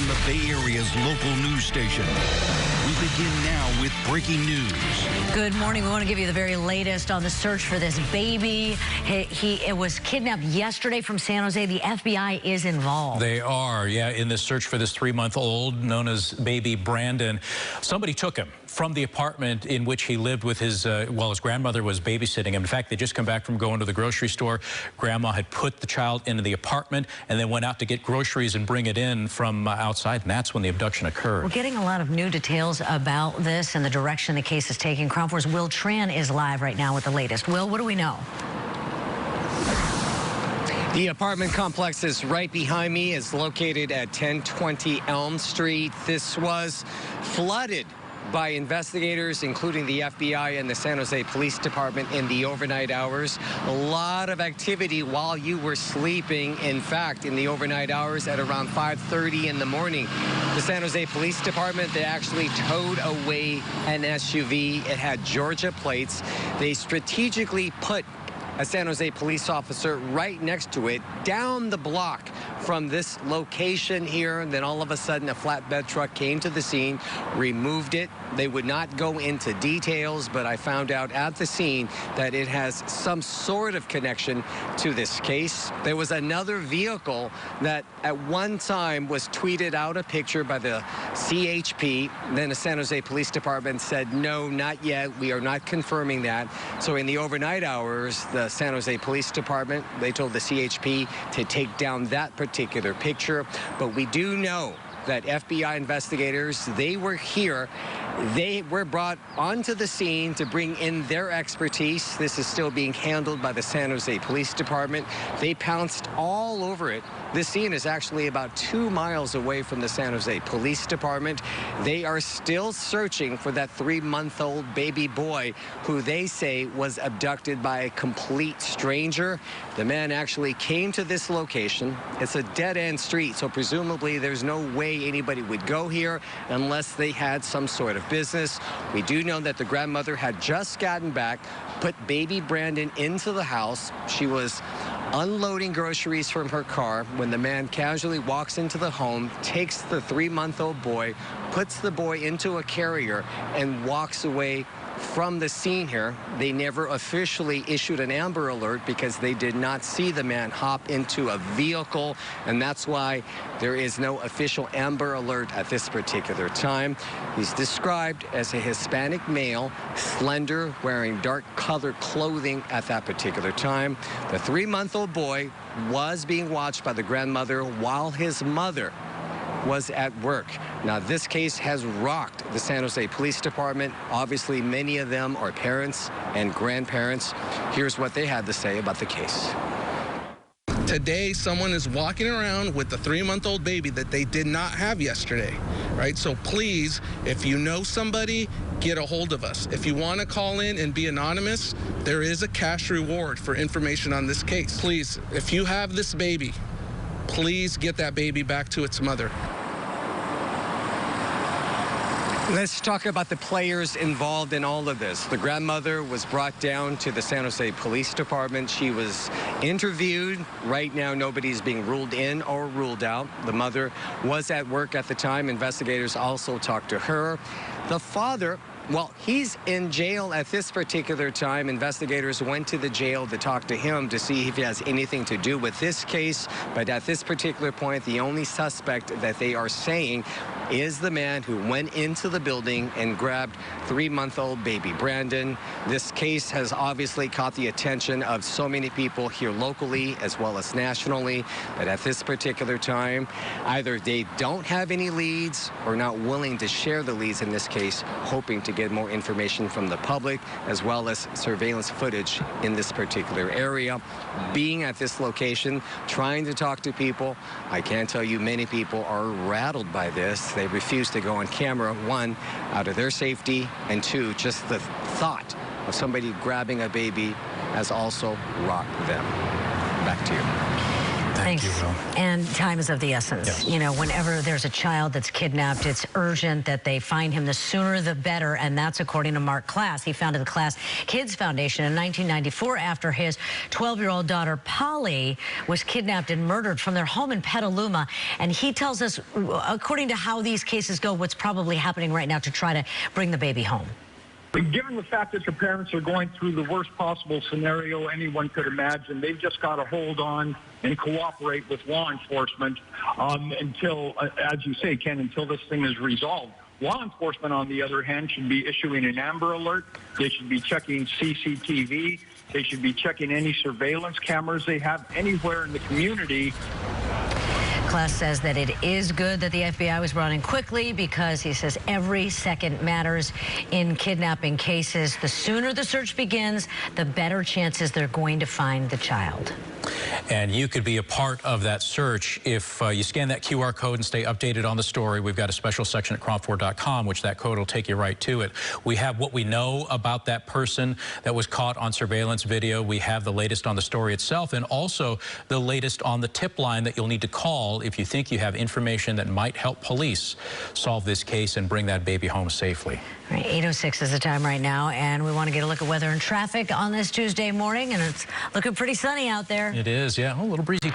from the Bay Area's local news station. We begin now with breaking news. Good morning. We want to give you the very latest on the search for this baby. It was kidnapped yesterday from San Jose. The FBI is involved. They are, yeah, in this search for this 3-month-old known as baby Brandon. Somebody took him from the apartment in which he lived with his, his grandmother was babysitting him. In fact, they just come back from going to the grocery store. Grandma had put the child into the apartment and then went out to get groceries and bring it in from outside, and that's when the abduction occurred. We're getting a lot of new details about this and the direction the case is taking. Crown 4's Will Tran is live right now with the latest. Will, what do we know? The apartment complex is right behind me. It's located at 1020 Elm Street. This was flooded by investigators, including the FBI and the San Jose Police Department in the overnight hours. A lot of activity while you were sleeping. In fact, in the overnight hours at around 5:30 in the morning, the San Jose Police Department, they actually towed away an SUV. It had Georgia plates. They strategically put a San Jose police officer right next to it, down the block from this location here. And then all of a sudden, a flatbed truck came to the scene, removed it. They would not go into details, but I found out at the scene that it has some sort of connection to this case. There was another vehicle that at one time was tweeted out a picture by the CHP. Then the San Jose Police Department said, no, not yet. We are not confirming that. So in the overnight hours, the San Jose Police Department, they told the CHP to take down that particular picture. But we do know that FBI investigators, they were here. They were brought onto the scene to bring in their expertise. This is still being handled by the San Jose Police Department. They pounced all over it. This scene is actually about 2 miles away from the San Jose Police Department. They are still searching for that 3-month-old baby boy who they say was abducted by a complete stranger. The man actually came to this location. It's a dead-end street, so presumably there's no way anybody would go here unless they had some sort of business. We do know that the grandmother had just gotten back, put baby Brandon into the house. She was unloading groceries from her car when the man casually walks into the home, takes the 3-month-old boy, puts the boy into a carrier, and walks away from the scene here. They never officially issued an Amber Alert because they did not see the man hop into a vehicle, and that's why there is no official Amber Alert at this particular time. He's described as a Hispanic male, slender, wearing dark-colored clothing at that particular time. The 3-month-old boy was being watched by the grandmother while his mother was at work. Now, this case has rocked the San Jose Police Department. Obviously, many of them are parents and grandparents. Here's what they had to say about the case. Today, someone is walking around with the 3-month-old baby that they did not have yesterday, right? So please, if you know somebody, get a hold of us. If you want to call in and be anonymous, there is a cash reward for information on this case. Please, if you have this baby, please get that baby back to its mother. Let's talk about the players involved in all of this. The grandmother was brought down to the San Jose Police Department. She was interviewed. Right now, nobody's being ruled in or ruled out. The mother was at work at the time. Investigators also talked to her. The father, well, he's in jail at this particular time. Investigators went to the jail to talk to him to see if he has anything to do with this case. But at this particular point, the only suspect that they are saying is the man who went into the building and grabbed 3-month-old baby Brandon. This case has obviously caught the attention of so many people here locally as well as nationally. But at this particular time, either they don't have any leads or not willing to share the leads in this case, hoping to get more information from the public as well as surveillance footage in this particular area. Being at this location, trying to talk to people, I can tell you many people are rattled by this. They refuse to go on camera, one, out of their safety, and two, just the thought of somebody grabbing a baby has also rocked them. Back to you. Thank you, Will. And time is of the essence. Yes. You know, whenever there's a child that's kidnapped, it's urgent that they find him. The sooner the better, and that's according to Mark Klass. He founded the Klass Kids Foundation in 1994 after his 12-year-old daughter, Polly, was kidnapped and murdered from their home in Petaluma. And he tells us, according to how these cases go, what's probably happening right now to try to bring the baby home. Given the fact that the parents are going through the worst possible scenario anyone could imagine, they've just got to hold on and cooperate with law enforcement until, as you say, Ken, until this thing is resolved. Law enforcement, on the other hand, should be issuing an Amber Alert. They should be checking CCTV. They should be checking any surveillance cameras they have anywhere in the community. Klass says that it is good that the FBI was brought in quickly because he says every second matters in kidnapping cases. The sooner the search begins, the better chances they're going to find the child. And you could be a part of that search if you scan that QR code and stay updated on the story. We've got a special section at KRON4.com, which that code will take you right to it. We have what we know about that person that was caught on surveillance video. We have the latest on the story itself and also the latest on the tip line that you'll need to call if you think you have information that might help police solve this case and bring that baby home safely. All right, 8:06 is the time right now, and we want to get a look at weather and traffic on this Tuesday morning, and it's looking pretty sunny out there. It is, yeah. A little breezy.